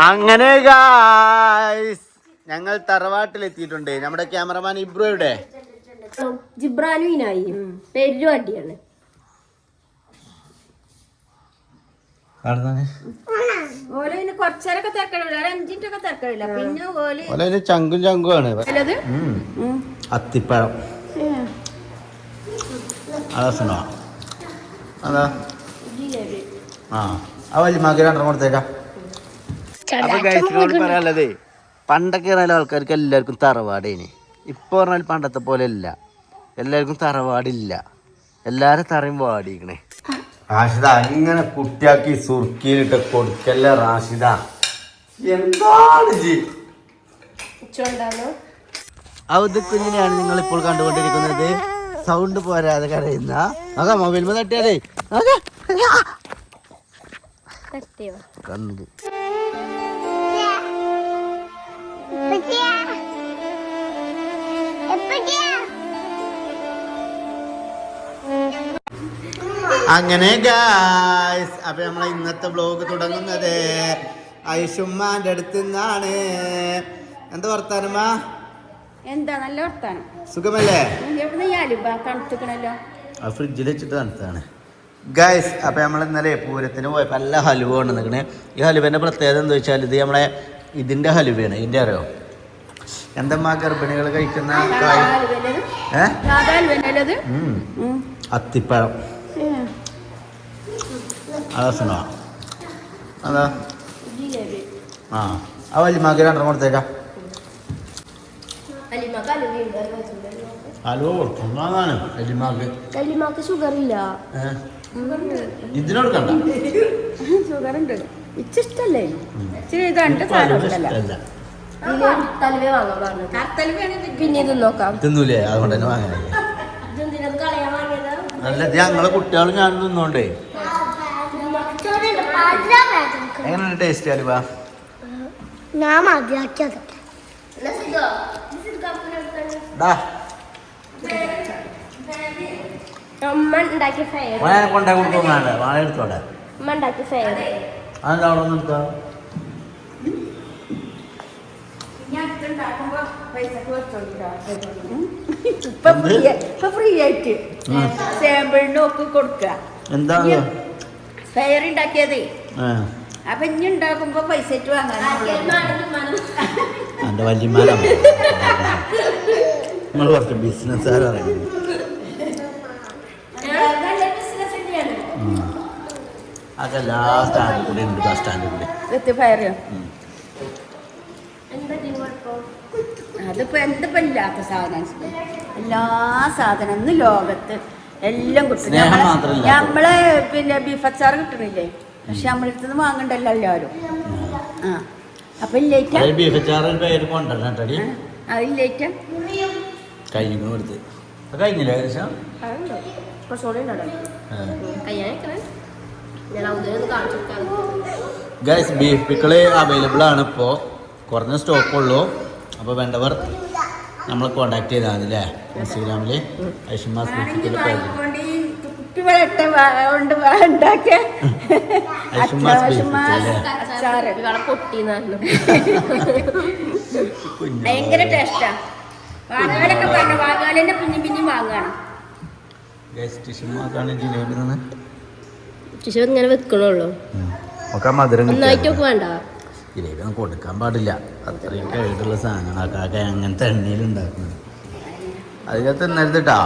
അങ്ങനെ ഗായ്സ് ഞങ്ങൾ തറവാട്ടിലെത്തിയിട്ടുണ്ട്. നമ്മുടെ ക്യാമറമാൻ ഇബ്രോയുടെ ജിബ്രാനുവിനായി പെരുവണ്ടിയാണ്. കൊറച്ചേരൊക്കെ തിരക്കടില്ല, 5 മിനിറ്റൊക്കെ തിരക്കടില്ല. പിന്നെ ചങ്കും ചങ്കുമാണ്. അത്തിപ്പഴം അതാ ആ വലിയ മകൻ 2 കൊടുത്തേക്കാം. അപ്പൊ ഗൈസിനോട് പറയാനുള്ളതേ, പണ്ടൊക്കെ പറഞ്ഞാൽ ആൾക്കാർക്ക് എല്ലാവർക്കും തറവാടേന്. ഇപ്പൊ പറഞ്ഞാൽ പണ്ടത്തെ പോലെ അല്ല, എല്ലാവർക്കും തറവാടില്ല, എല്ലാരും തറയും വാടിക്കണേ. റാഷിദ ഇങ്ങനെ കുട്ടിയാക്കി സുർക്കിയിലിട്ട് കൊടുക്കല്ല റാഷിദ. എന്താണ് അത് കുഞ്ഞിനെയാണ് നിങ്ങൾ ഇപ്പോൾ കണ്ടുകൊണ്ടിരിക്കുന്നത്. സൗണ്ട് പോരാതെ കരയുന്ന മൊബൈൽ തട്ടിയാലേ കണ്ണില്. അങ്ങനെ ഗായ്സ്, അപ്പൊ നമ്മളെ ഇന്നത്തെ വ്ലോഗ് തുടങ്ങുന്നത് ഐഷുമ്മാന്റെ അടുത്ത് നിന്നാണ്. എന്താ വർത്താനമ്മ? എന്താ നല്ല വർത്താനം. സുഖമല്ലേ? ഫ്രിഡ്ജിൽ വെച്ചിട്ട് തണുത്താണ് ഗായ്സ്. അപ്പൊ നമ്മൾ ഇന്നലെ പൂരത്തിന് പോയപ്പോ നല്ല ഹലുവ കൊണ്ട് നിൽക്കണേ. ഈ ഹലുവേന്റെ പ്രത്യേകത എന്താ വെച്ചാൽ ഇത് നമ്മളെ ഇതിന്റെ ഹലുവയാണ്. ഇതിന്റെ അറിയോ എന്തമ്മാ ഗർഭിണികൾ കഴിക്കുന്ന അത്തിപ്പഴം. അതാ ആ വലിയമാക്ക് 2 കൊടുത്തേക്കാം. ഹലോ വലിയമാക്ക് ഷുഗർ ഇല്ല, ഇതിനോട് കണ്ട ഷുഗർ ഉണ്ട്. ഇഷ്ടല്ലേ പിന്നെ ഇത് നോക്കാം. തിന്നൂലേ? അതുകൊണ്ട് തന്നെ വാങ്ങാൻ നല്ല ഞങ്ങളെ കുട്ടികളും ഞാനും തിന്നോണ്ടേ. എങ്ങനെയാണ് ടേസ്റ്റ് അലുവ? ഞാൻ മതിയാക്കിയത് കൊണ്ടാ കൊടുത്തോണ്ട് വാഴ എടുത്തോടെ. അതെന്താ അവിടെ നിർത്താ? ഫ്രീ ആയിട്ട് സാമ്പിളിനൊക്കെ കൊടുക്കുക. എന്താ ഫെയർ ഉണ്ടാക്കിയതേ. അപ്പൊ ഇനി ഉണ്ടാക്കുമ്പോ പൈസ വാങ്ങാൻ എന്റെ വല്യമാരാണ് നമ്മൾ കുറച്ച് ബിസിനസ്സുകാരാണ്. അതെല്ലാ സ്റ്റാൻഡിൽ കൂടെ ഉണ്ട്. ബസ് സ്റ്റാൻഡിൽ കൂടെ ഫയർ അതിപ്പോ എന്തിപ്പോ ഇല്ലാത്ത സാധനം, എല്ലാ സാധനം ഇന്ന് ലോകത്ത് എല്ലാം കിട്ടും. നമ്മള് പിന്നെ ബീഫ് അച്ചാർ കിട്ടണില്ലേ, പക്ഷെ നമ്മളടുത്ത് നിന്ന് വാങ്ങണ്ടല്ലോ എല്ലാവരും. ആ അപ്പൊ ഇല്ലേറ്റ കഴിഞ്ഞില്ലേ? ഗൈസ് ബീഫ് പിക്കിള് അവൈലബിൾ ആണ്. ഇപ്പോൾ കുറഞ്ഞ സ്റ്റോക്കുള്ളൂ. അപ്പോൾ വേണ്ടവർ നമ്മളെ കോണ്ടാക്ട് ചെയ്താൽ മതി അല്ലേ? ഇൻസ്റ്റാഗ്രാമിൽ ഐഷുമാസ് ബീഫ് പിക്കിള് പേജ്. ഭയങ്കര ടേസ്റ്റാ. വാങ്ങാനൊക്കെ പറഞ്ഞു, വാങ്ങാനെ പിന്നെ പിന്നെ വാങ്ങണം. ഇങ്ങനെ വെക്കണുള്ളൂ. നന്നായിട്ടൊക്കെ വേണ്ട, ജിലേബി കൊടുക്കാൻ പാടില്ല. അത്രയും കേടുള്ള സാധനങ്ങളൊക്കെ അങ്ങനത്തെ എണ്ണയിൽ ഉണ്ടാക്കുന്നത്. അതിനകത്ത് തിന്നരുതിട്ടാ.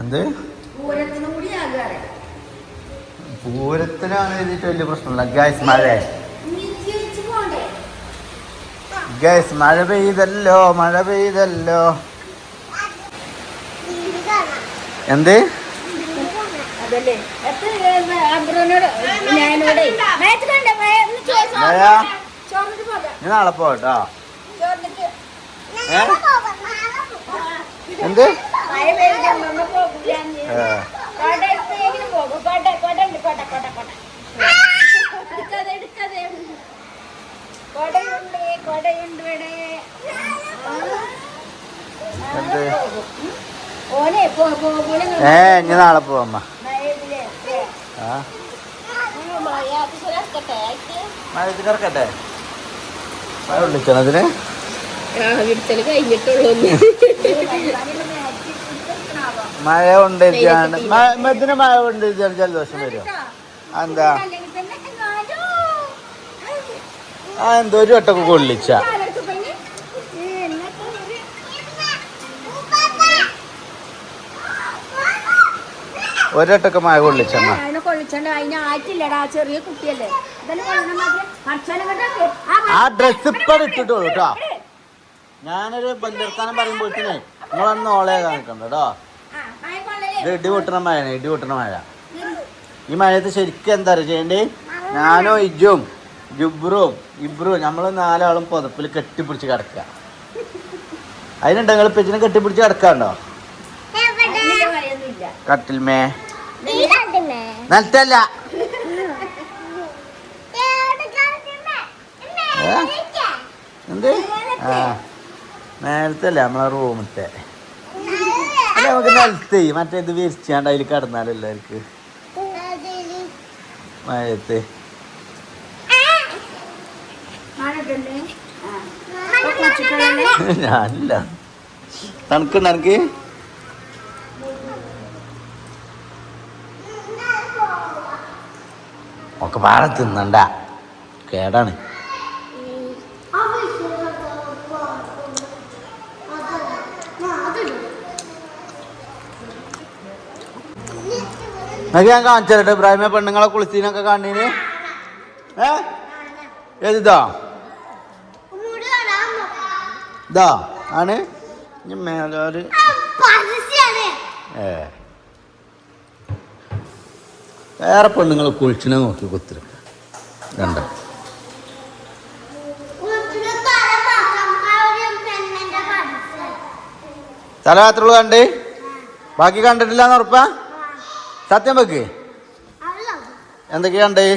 എന്ത് പൂരത്തിനാണ് എഴുതിയിട്ട് വലിയ പ്രശ്നമില്ല. ഗൈസ് മഴ പെയ്തല്ലോ, മഴ പെയ്തല്ലോ. എന്ത് നാളെ പോട്ടോ? എന്ത് ഇനി നാളെ പോവാമ്മ. മഴത്തിൽ ഇറക്കട്ടെ? മഴ വിളിച്ചതിന് മഴ കൊണ്ടിരിക്കാണ്ട് ഇതിന് മഴ കൊണ്ടിരിച്ചാൽ ജലദോഷം വരും. എന്താ എന്തോ ഒരു വട്ടൊക്കെ കൊള്ളിച്ച ഒരട്ടൊക്കെ മഴ കൊള്ളിച്ചമ്മ. ആ ഡ്രസ് ഇപ്പൊ ഇട്ടിട്ടുള്ളൂ കേട്ടോ. ഞാനൊരു ബന്ധർത്താനം പറയുമ്പോഴത്തേനെ നിങ്ങളൊന്ന് ഓളെ കാണിക്കണ്ട കേട്ടോ. ഇത് ഇടി പൊട്ടണ മഴയാണ്, ഇടി പൊട്ടണ മഴ. ഈ മഴയത്ത് ശരിക്കും എന്താ പറയുക ചെയ്യണ്ടേ? ഞാനോ ഇജും ഇബ്രും നമ്മൾ 4 ആളും പുതപ്പിൽ കെട്ടിപ്പിടിച്ച് കിടക്കുക. അതിനുണ്ടെങ്കിൽ പെച്ചിനെ കെട്ടിപ്പിടിച്ച് കിടക്കാണ്ടോ? കട്ടിൽമേ നിലത്തല്ല, എന്ത് നേരത്തല്ല നമ്മളെ റൂമത്തെ അല്ല. നമുക്ക് നിലത്ത് മറ്റേത് വിരിച്ചാണ്ട് അതിൽ കിടന്നാലല്ലോ അവർക്ക് മഴയത്ത്. ഞാനില്ല. തണുക്കുണ്ട് എനിക്ക്. ഒക്കെ പാടെ തിന്നണ്ട, കേടാണ്. എന്നൊക്കെ ഞാൻ കാണിച്ചു തരട്ടെ ഇബ്രാഹിമെ, പെണ്ണുങ്ങളെ കുളിസീനൊക്കെ കാണീന്. ഏതിതാ ഇതാ ആണ് മേലോര്. വേറെ പെണ്ണുങ്ങൾ കുളിച്ചിനെ നോക്കി കുത്തിരിക്ക രണ്ട. തല മാത്രമുള്ളൂ കണ്ട്, ബാക്കി കണ്ടിട്ടില്ലാന്ന് ഉറപ്പാ? സത്യം വെക്ക്. എന്തൊക്കെയാ കണ്ടേ?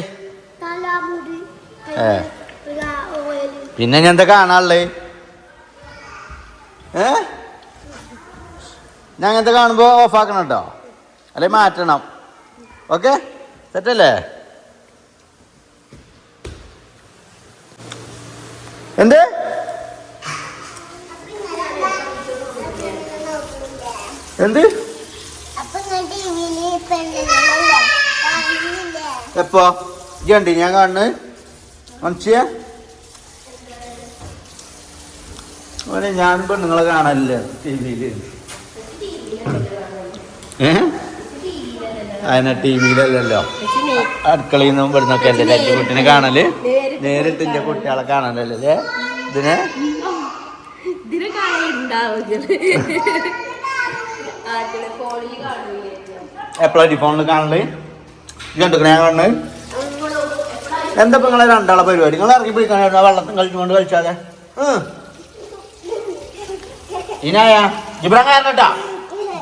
പിന്നെ ഞാൻ എന്താ കാണാനുള്ളേ? ഞാൻ അങ്ങനത്തെ കാണുമ്പോ ഓഫാക്കണം കേട്ടോ, അല്ലെ മാറ്റണം. ഓക്കെ, സെറ്റല്ലേ? എന്ത് എന്ത് എപ്പോ ഇജണ്ടി ഞാൻ കാണുന്നു മനസ്സിയ ഓനെ? ഞാൻ പെണ്ണുങ്ങളെ കാണാനില്ല ടി വിയില്. അതിനെ ടി വിയിലല്ലല്ലോ, അടുക്കളയിൽ നിന്നും ഇവിടുന്നൊക്കെ അല്ലേ എൻ്റെ കുട്ടീനെ കാണല്. നേരിട്ട് എൻ്റെ കുട്ടികളെ കാണാനല്ലേ ഇതിനെ. എപ്പോഴാണ് ഫോണിൽ കാണല്? കണ്ടിക്കണ ഞാൻ കാണുന്നത്. എന്താ ഇപ്പൊ നിങ്ങളെ രണ്ടാളെ പരിപാടി? നിങ്ങൾ ഇറങ്ങി പോയി കാണാ വെള്ളത്തിൽ കളിച്ചുകൊണ്ട് കളിച്ചാതെ. ഇനായ ജിബ്രാൻ കയറണട്ടാ.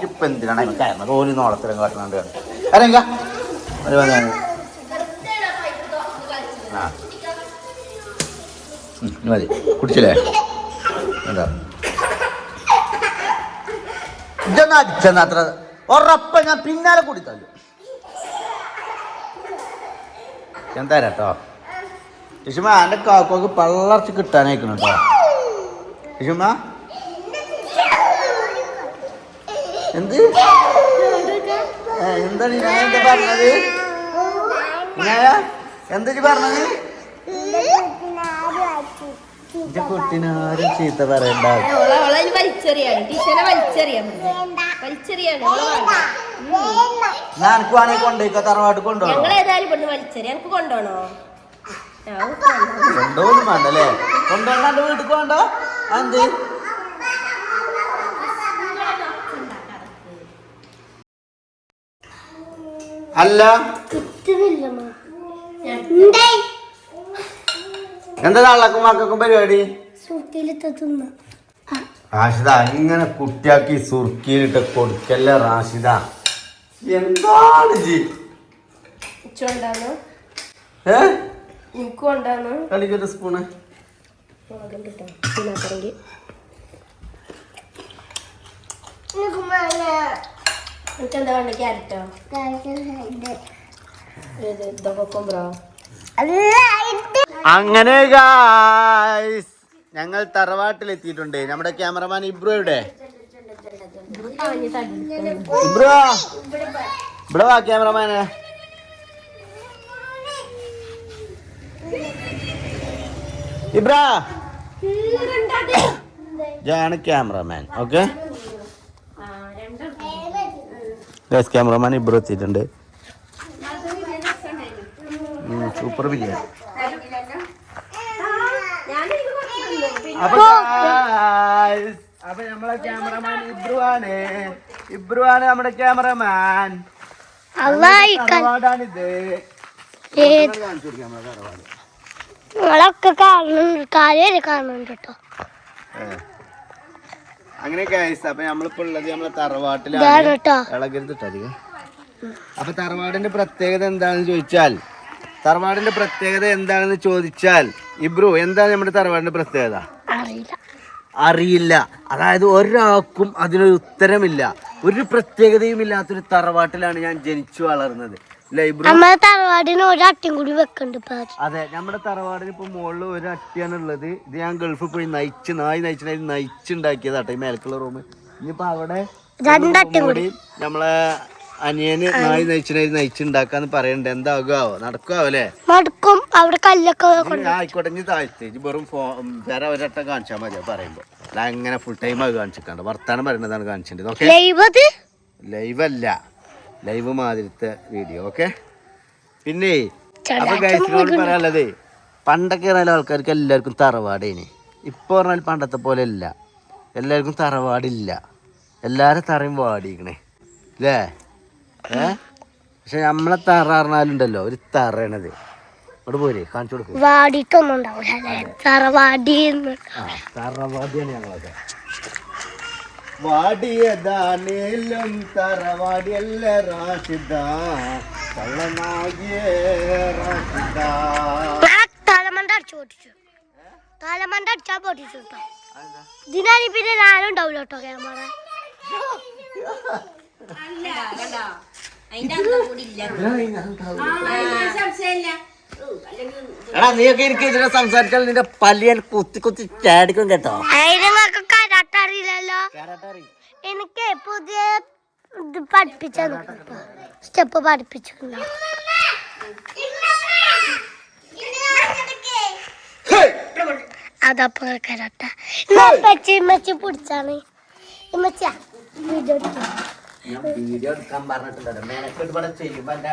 ഇപ്പൊ എന്തിനാണ് ഇവൻ കയറുന്നത്? ഓല് നോളത്തിലും കാട്ടുന്നുണ്ട്. അറിയാ മതി, കുടിച്ചില്ലേ? എന്താ ഇതൊന്നും അടിച്ചെന്ന് അത്ര ഉറപ്പ ഞാൻ പിന്നാലെ കുടിത്തല്ലോ. ഞാൻ തരാം കേട്ടോ. യശുമ എൻ്റെ കാക്കൊക്കെ പള്ളർച്ച് കിട്ടാനായിക്കണം കേട്ടോ. യശുമ എന്ത് എന്താണ് ഞാൻ എന്താ പറഞ്ഞത്? എന്താ പറഞ്ഞത്? എന്റെ കുട്ടിനാരും ചീത്ത പറയണ്ട. ഞാൻ വേണമെങ്കിൽ കൊണ്ടുപോയിക്കോ, തറവാട്ട് കൊണ്ടുപോകണം. കൊണ്ടുപോകും വേണ്ടല്ലേ? കൊണ്ടുപോകാണ്ട് വീട്ടിൽ വേണ്ടോ? എന്ത് അല്ല എന്താ തള്ളക്കും മക്കൾക്കും പരിപാടി? റാഷിദ ഇങ്ങനെ കുട്ടിയാക്കി സുർക്കിയിലിട്ട് കൊടുക്കല്ല റാഷിദ. എന്താണ് ജി കളിക്കൊരു സ്പൂണ് എന്താ വേണ്ട ക്യാരറ്റോ ഇതൊക്കെ കൊമ്പറോ അങ്ങനെ ഗായ്സ് ഞങ്ങൾ തറവാട്ടിലെത്തിയിട്ടുണ്ട്. നമ്മുടെ ക്യാമറമാൻ ഇബ്രോയുടെ ഇബ്രോ ഇവിടെ വാ ക്യാമറമാനെ. ഇബ്രാ ഇതാണ് ക്യാമറമാൻ. ഓക്കെ ക്യാമറമാൻ ഇബ്രോ എത്തിയിട്ടുണ്ട്. സൂപ്പർ ബിരിയാണി. അപ്പൊ നമ്മളെ ക്യാമറമാൻ ഇബ്രു ആണ് നമ്മുടെ ക്യാമറമാൻ. തറവാടാണിത്. അങ്ങനെ ഗൈസ് അപ്പൊ നമ്മളിപ്പോ ഉള്ളത് നമ്മളെ തറവാട്ടിലാണ്. ഇളകരുതിട്ടോ അധികം. അപ്പൊ തറവാടിന്റെ പ്രത്യേകത എന്താണെന്ന് ചോദിച്ചാൽ ഇബ്രു എന്താണ് നമ്മുടെ തറവാടിന്റെ പ്രത്യേകത? അറിയില്ല. അതായത് ഒരാൾക്കും അതിനൊരു ഉത്തരമില്ല. ഒരു പ്രത്യേകതയും ഇല്ലാത്തൊരു തറവാട്ടിലാണ് ഞാൻ ജനിച്ചു വളർന്നത്. തറവാടിന് ഒരു അട്ടിയും കൂടി വെക്കണ്ട്. അതെ, നമ്മുടെ തറവാടിന് ഇപ്പൊ മുകളിൽ ഒരു അട്ടിയാണ് ഉള്ളത്. ഇത് ഞാൻ ഗൾഫിൽ പോയി നയിച്ചുണ്ടാക്കിയതാട്ടെ ഈ മേലക്കുള്ള റൂം. ഇനിയിപ്പോ അവിടെ നമ്മളെ അനിയന് നായി നയിച്ചുണ്ടാക്കാന്ന് പറയണ്ടേ. എന്താകുവോ? നടക്കുവോ അല്ലേ? നടക്കും. അവിടെ കല്ലൊക്കെ ആയിക്കോട്ടെ. ഇനി താഴ്ത്തി വെറും വേറെ ഒരട്ടം കാണിച്ചാൽ മതി പറയുമ്പോ. അല്ല അങ്ങനെ ഫുൾ ടൈം അത് കാണിച്ചിട്ടുണ്ട്. വർത്താനം പറയുന്നതാണ് കാണിച്ചിട്ടുണ്ട്. ലൈവ് അല്ല, ലൈവ് മാതിരത്തെ വീഡിയോ. ഓക്കെ. പിന്നെ അപ്പൊ ഗൈസിനോട് പറയാനുള്ളത്, പണ്ടൊക്കെ പറഞ്ഞാൽ ആൾക്കാർക്ക് എല്ലാവർക്കും തറവാടേന്. ഇപ്പൊ പറഞ്ഞാൽ പണ്ടത്തെ പോലെ അല്ല. എല്ലാവർക്കും തറവാടില്ല. എല്ലാരും തറയും വാടിക്കണേ അല്ലേ? പക്ഷെ നമ്മളെ തറ പറഞ്ഞാലുണ്ടല്ലോ ഒരു തറയണത്. ഇവിടെ പോരെ കാണിച്ചു കൊടുക്കും. തറവാടിയാണ് ഞങ്ങളൊക്കെ. വാടിയതാണേലും തറവാടിയല്ല റാഷിദ, കള്ളനാകിയ റാഷിദ. തലമണ്ട അടിച്ചാ പൊട്ടിച്ചു ഇതിനാണ്. പിന്നെ ഞാനും ഉണ്ടാവില്ല കേട്ടോ ക്യാമറ. എടാ നീയൊക്കെ എനിക്ക് ഇതിനെ സംസാരിച്ചാൽ നിന്റെ പല്ലിയൻ കുത്തി ചാടിക്കും കേട്ടോ. അറിയില്ലല്ലോ. എനിക്ക് പുതിയ ഇത് പഠിപ്പിച്ച സ്റ്റെപ്പ് പഠിപ്പിച്ചു. അതപ്പോ കരാട്ട പിടിച്ചാണ് വീഡിയോ എടുക്കാൻ പറഞ്ഞിട്ടുണ്ടല്ലോ. മേനക്കേട് ഇവിടെ ചെയ്യുമ്പോ എന്റെ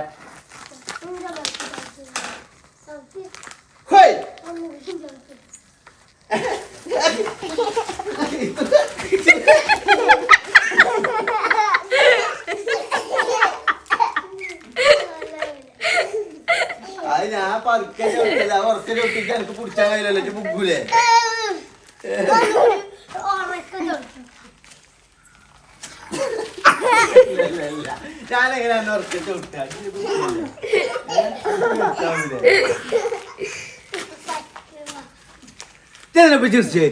അത് ഞാൻ പതുക്കെ കുറച്ച് ഒട്ടിച്ച് എനിക്ക് പിടിച്ചാൽ കഴിയില്ലല്ലോ. ബുക്കൂലേ ഞാനെങ്ങനെയാണ് ഉറച്ചിട്ട് വിട്ടാ ചിരിച്ചേ?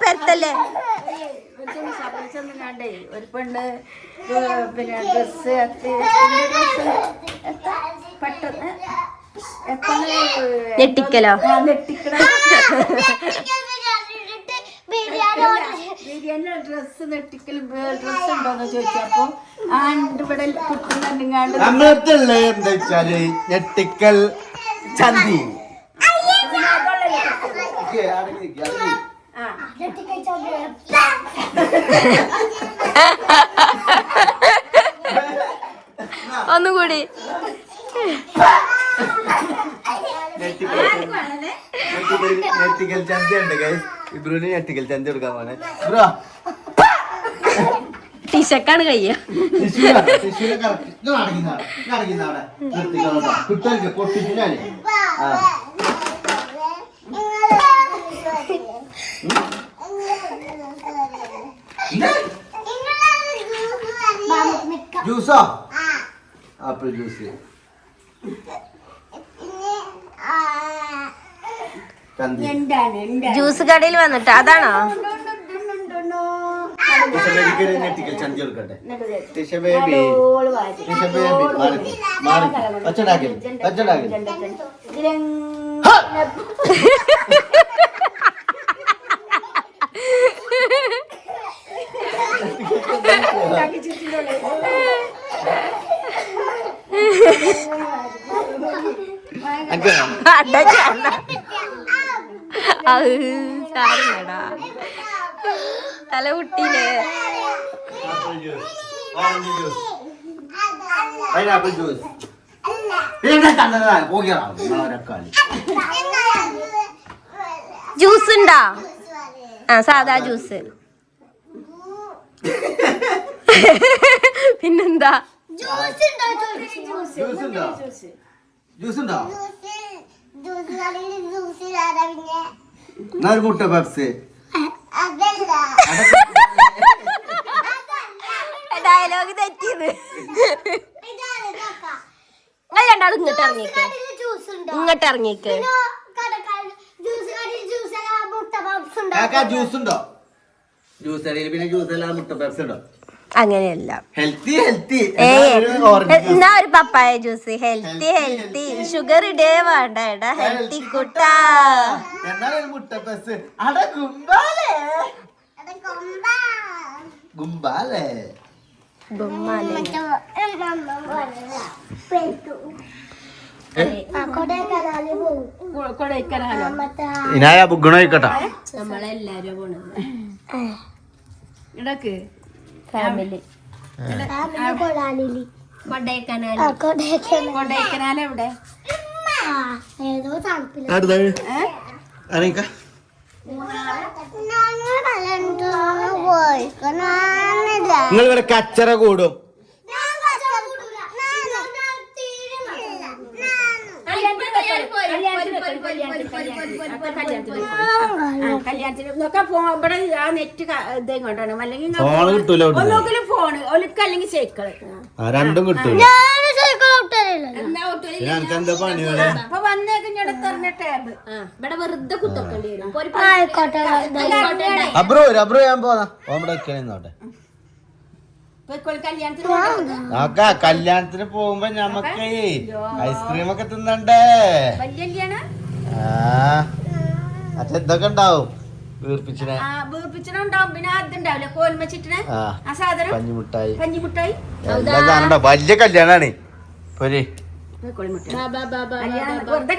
പെരുത്തല്ലേ ഒരു പെണ്ണ് പിന്നെ ഡ്രസ് പെട്ടെന്ന് നെട്ടിക്കലോ ബിരിയാണി ഡ്രസ് നെട്ടിക്കൽ ഡ്രസ് ഉണ്ടോന്ന് ചോദിച്ചപ്പോ ഇവിടെ കുട്ടുന്നുണ്ടെങ്കിൽ നമ്മളടുത്തുള്ള എന്താ വെച്ചാല് ഞെട്ടിക്കൽ ചന്തി. ഒന്നുകൂടി ഞെട്ടിക്കൽ ചന്തി ഉണ്ട് ഗൈസ്. ഇബ്രുവിന് ഞെട്ടിക്കൽ ചന്തി കൊടുക്കാൻ പോണേ. ബ്രോ ടീഷക്കാണ് കയ്യ പൊട്ടിച്ചാല് ജ്യൂസോ ആപ്പിൾ ജ്യൂസ് എന്താണ് ജ്യൂസ് കടയിൽ വന്നിട്ട് അതാണോ? ചന്തി കൊടുക്കട്ടെ ബേബി ഒച്ചടാക്കി സാരല്ലടാ തല കുട്ടീനെ. പൈനാപ്പിൾ ജ്യൂസ് ജ്യൂസ് ഉണ്ടോ? ആ സാധാ ജ്യൂസ്. പിന്നെന്താ? മുട്ട പപ്സ് ഡയലോഗ് തെറ്റിയത്. രണ്ടാളും ഇങ്ങോട്ട് ഇറങ്ങിക്ക്, ഇങ്ങോട്ട് ഇറങ്ങിക്ക്. ജ്യൂസ് ഉണ്ടോ? ജ്യൂസ് പിന്നെ ജ്യൂസ് അല്ലാതെ മുട്ട പപ്സ് ഉണ്ടോ? അങ്ങനെയല്ല. ഹെൽത്തി ഹെൽത്തി എന്നാ ഒരു പപ്പായ ജ്യൂസ്. ഹെൽത്തി ഹെൽത്തി ഷുഗർ ഇടേ വേണ്ട. എടാ ഹെൽത്തി കുട്ടാ. എന്നാലും മുട്ട പപ്സ് അട ഗുംബാലേ ഗുംബാലേ ഇനായ ഗുണയിക്കട്ടാ. നമ്മളെല്ലാരും പോണത് ഇടക്ക് ഫാമിലി കൊടൈക്കനാൽ. കൊടൈക്കനാൽ എവിടെ? നിങ്ങൾ ഇവിടെ കച്ചറ കൂടും. കല്യാണത്തിന് നോക്കാൻ ഇവിടെ ആ നെറ്റ് ഇതേ കൊണ്ടാണ്. അല്ലെങ്കിൽ ഫോണ് കിട്ടൂല. ഒന്നുകിലും ഫോണ് ഒലിക്ക അല്ലെങ്കിൽ സൈക്കിള് രണ്ടും കിട്ടൂല. അപ്പൊ വന്നേക്കിഞ്ഞോടെ തെറിഞ്ഞ ടാബ് ഇവിടെ വെറുതെ കുത്തക്കേണ്ടി വരും. അബ്രു ഞാൻ പോന്നാ ഓമ്പടെ നോട്ടെ. കല്യാണത്തിന് പോകുമ്പോ ഞമ്മക്ക് ഐസ്ക്രീം ഒക്കെ തിന്നണ്ടേ? ഇതൊക്കെ ഉണ്ടാവും. വീർപ്പിച്ചിട്ടുണ്ടാവും. പിന്നെ അതുണ്ടാവില്ല കോൽമച്ചിട്ടിന് ആ സാധനം പഞ്ഞിമുട്ടായി. പഞ്ഞിമുട്ടായി വലിയ കല്യാണാണ്. പോരെ വെറുതെ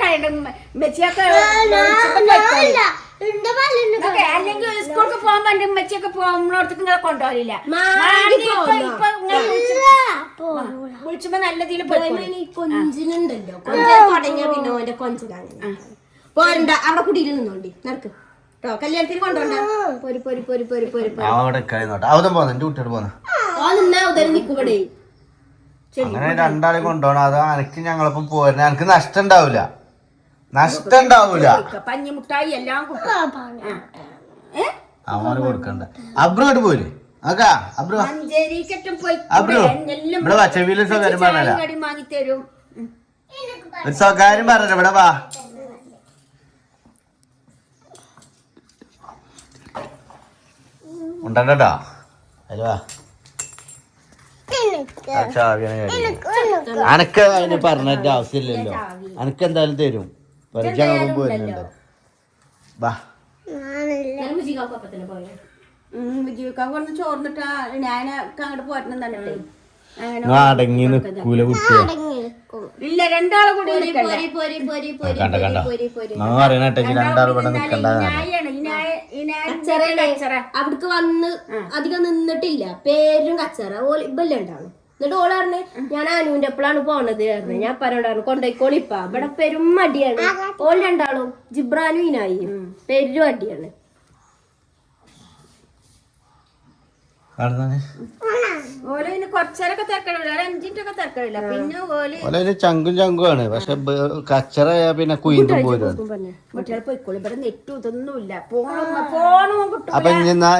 അല്ലെങ്കിൽ സ്കൂൾക്ക് പോകാൻ വേണ്ടി ഉമ്മച്ചിയൊക്കെ പോകുമ്പോഴത്തേക്ക് നിങ്ങളെ കൊണ്ടുപോകില്ല. വിളിച്ചുമ്പോ നല്ല രീതിയിൽ കൊഞ്ചിനുണ്ടല്ലോ. തുടങ്ങിയ പിന്നെ ഓന്റെ കൊഞ്ചിലാണ് പോരണ്ട. അവിടെ കുടിയിൽ നിന്നോണ്ടി നടക്ക് കേട്ടോ. കല്യാണത്തിന് കൊണ്ടോണ്ട. പൊരി പൊരി പൊരി പൊരി പൊരി നിക്കൂടെ. അങ്ങനെ രണ്ടാളെ കൊണ്ടുപോകണം. അത് അനക്ക് ഞങ്ങളൊപ്പം പോരുന്ന എനിക്ക് നഷ്ടം ഉണ്ടാവൂല. നഷ്ടം ഉണ്ടാവൂല. പഞ്ഞിമുട്ടായി എല്ലാം അവന് കൊടുക്കണ്ട. അബ്രോട്ട് പോര് അക്കാ. അബ്രു അബ്രു ഇവിടെ വാ. ചെവിയിലും സ്വകാര്യം പറഞ്ഞ വാങ്ങിത്തരും. ഒരു സ്വകാര്യം പറഞ്ഞ ഇവിടെ വാ. ഉണ്ടോ? അല്ലോ അനക്ക് അതിന് പറഞ്ഞിട്ട് ആവശ്യമില്ലല്ലോ. അനക്ക് എന്തായാലും തരും. പരിചയം പോരുന്നുണ്ടോ? വാ ചോർന്നിട്ടാ ഞാൻ അങ്ങോട്ട് പോരണം തന്നിട്ടേ. അടങ്ങി നിക്കൂല കുട്ടിയെ. ഇല്ല രണ്ടാളെ കൂടി കണ്ട കണ്ട പറയണട്ടെ. രണ്ടാളും ഇവിടെ നിക്കണ്ടാണ്. അവിടക്ക് വന്ന് അധികം നിന്നിട്ടില്ല. പേരും കച്ചറ ഇബല്ലേ ഉണ്ടാവും. എന്നിട്ട് ഓള് പറഞ്ഞ് ഞാൻ അനുവിന്റെ എപ്പോഴാണ് പോണത് പറഞ്ഞു. ഞാൻ പറഞ്ഞോണ്ടായിരുന്നു കൊണ്ടോയിക്കോളിപ്പാ. ഇവിടെ പെരും അടിയാണ്. ഓൾ രണ്ടാളും ജിബ്രാനും ഇനായി പെരും അടിയാണ്. കൊറച്ചേരൊക്കെ തിരക്കടില്ല. ഒരു 5 മിനിറ്റൊക്കെ തിരക്കടില്ല. പിന്നെ ഓല് ചങ്കും ചങ്കുമാണ്. പക്ഷെ കച്ചറ പിന്നെ കുയിന്തും പോരും. കുട്ടികൾ പോയിക്കോളൂ. ഇവിടെ നെറ്റും ഇതൊന്നുമില്ല. ഫോണും കിട്ടും. അപ്പൊ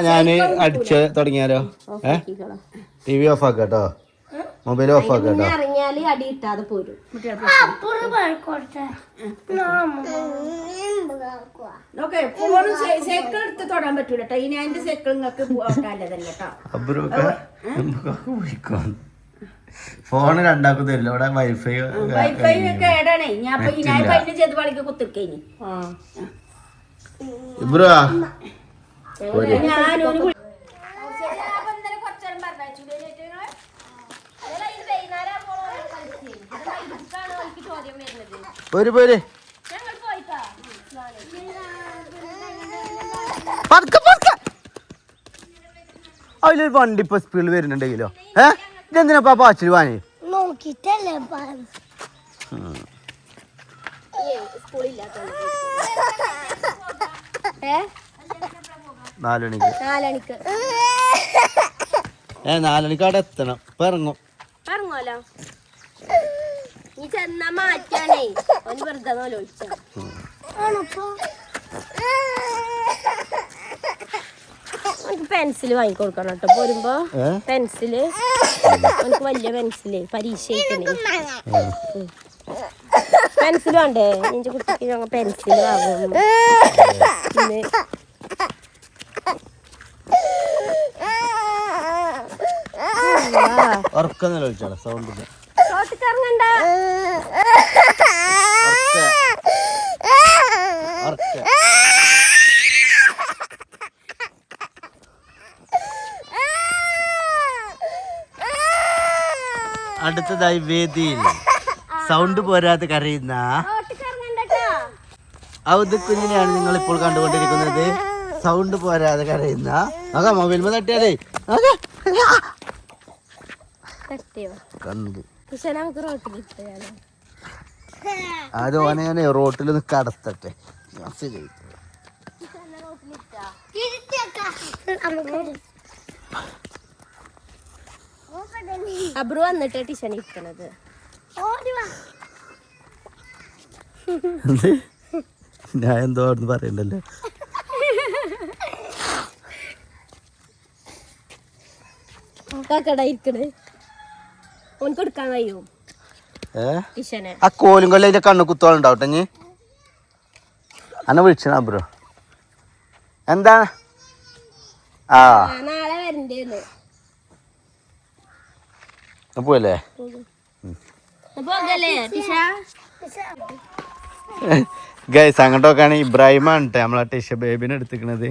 ഞാന് അടിച്ച് തുടങ്ങിയാലോ? TV ഓഫ് ആക്കട്ടോ. മൊബൈൽ ഓഫ് ആക്കുക കേട്ടോ. ഇറങ്ങിയാല് അടി കിട്ടാതെ പോരും. സൈക്കിൾ എടുത്ത് തൊടാൻ പറ്റൂല കേട്ടോ. ഇനി അതിന്റെ സൈക്കിൾ നിങ്ങൾക്ക് പോകാനല്ലേ കേട്ടോ. ഫോണ് രണ്ടാക്കും തരില്ല. ഇവിടെ വൈഫൈ കേടാണേ. ഞാൻ പൈന ചെയ്ത് പളിക്ക് കുത്തിരിക്കേനി. ഇബ്രോ ഞാനൊരു പോര് പോര് അതിലൊരു വണ്ടി ഇപ്പൊ സ്പീഡിൽ വരുന്നുണ്ടെങ്കിലോ ഇതെന്തിനാ പാച്ചിൽ വാങ്ങി നോക്കിട്ടല്ലേ 4 മണിക്ക് 4 മണിക്ക് അവിടെ എത്തണം. ഇപ്പൊ ഇറങ്ങും. ഇറങ്ങുമല്ലോ. നീ ചെന്നാ മാറ്റാനേ ഓന് വെറുതെ നോലോചിച്ചാ. എനിക്ക് പെൻസില് വാങ്ങിക്കൊടുക്കണം കേട്ടോ പോരുമ്പോ. പെൻസില് എനിക്ക് വലിയ പെൻസില് പരീക്ഷ പെൻസിൽ വേണ്ടേ? എന്റെ കുട്ടിക്ക് ഞങ്ങൾ പെൻസില് വാങ്ങും. പിന്നെ സൗണ്ട് ഇറങ്ങണ്ട. അടുത്തതായി വേദിയിൽ സൗണ്ട് പോരാതെ കരയുന്ന ഔദ് കുഞ്ഞിനെയാണ് നിങ്ങൾ ഇപ്പോൾ കണ്ടുകൊണ്ടിരിക്കുന്നത്. സൗണ്ട് പോരാതെ കരയുന്ന മൊബൈൽ തട്ടിയാലേ കണ്ടു. അത് ഓനെ റോട്ടിലൊന്ന് കടത്തട്ടെ. അബ്രു വന്നിട്ട് ട്യൂഷൻ ഇരിക്കണത്. ഞാൻ എന്തോ പറയണ്ടല്ലോ. ഇരിക്കണേ ഓൻ കൊടുക്കാൻ കഴിയും. ആ കോലും കൊല്ലം അതിന്റെ കണ്ണു കുത്തോളുണ്ടാവട്ടെ. ഞ് അന്നെ വിളിച്ച ബ്രോ എന്താ? നാളെ വരണ്ടേന്ന് പോവല്ലേ? ഗൈസ് അങ്ങോട്ടൊക്കെയാണ് ഇബ്രാഹിമാണ് നമ്മളെ ടിഷ ബേബിനെ എടുത്തിക്കണത്.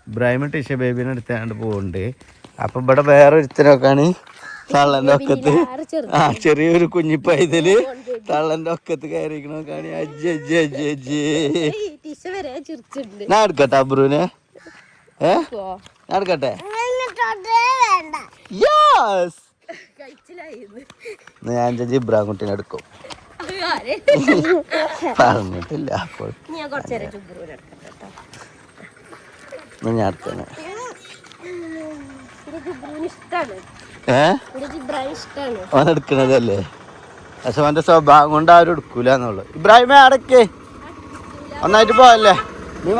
ഇബ്രാഹിം ടിഷ ബേബിനെ എടുത്താണ്ട് പോകുന്നുണ്ട്. അപ്പൊ ഇവിടെ വേറെ ഒരുത്തരൊക്കെയാണ് തള്ളന്റെ ഒക്കത്ത്. ചെറിയൊരു കുഞ്ഞിപ്പൈതല് തള്ളന്റെ ഒക്കത്ത് കയറിക്കണോക്കാണ്. ഞാൻ എടുക്കട്ടെ അബ്രുവിനെ? ഞാൻ എടുക്കട്ടെ? ഞാൻ ഇബ്രാഹിം കുട്ടീനെ എടുക്കും. പറഞ്ഞിട്ടില്ല അപ്പോൾ ഞാൻ എടുക്കണേ. ഓനെടുക്കണതല്ലേ? പക്ഷെ അവന്റെ സ്വഭാവം കൊണ്ട് ആരും എടുക്കൂല എന്നുള്ളു. ഇബ്രാഹിമേ അടക്കേ ഒന്നായിട്ട് പോവല്ലേ നീ?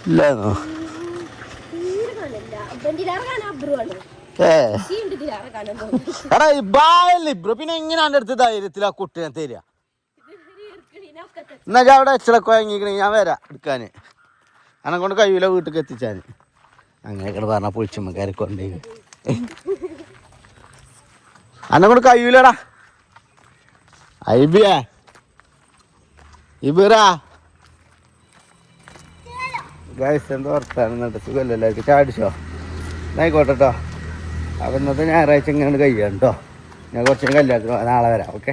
ഇല്ലാന്നോ? എടാ ഇബ്രോ പിന്നെ എങ്ങനെ എൻ്റെ അടുത്ത് ധൈര്യത്തിൽ ആ കുട്ടീനെ തരിക? എന്നാ ഞാൻ അവിടെ അച്ചടക്കം വാങ്ങിക്കണേ, ഞാൻ വരാം എടുക്കാന്. അന്നെ കൊണ്ട് കഴിയൂല വീട്ടിലേക്ക് എത്തിച്ചാന്. അങ്ങനെയൊക്കെ പറഞ്ഞ പൊളിച്ചുമ്മക്കാരെ കൊണ്ടേ അന്നെ കൊണ്ട് കഴിയൂലടാ. ഐബിയാ ഇബിറാ ഗൈസ് എന്താ വർത്താനം? സുഖമല്ലല്ലോ? ചാടിച്ചോ? എന്നായിക്കോട്ടെ കേട്ടോ. അപ്പം ഇന്നത്തെ ഞായറാഴ്ച ഇങ്ങനെ കഴിയാം കേട്ടോ. ഞാൻ കുറച്ച് കല്യാണത്തിന് നാളെ വരാം. ഓക്കെ.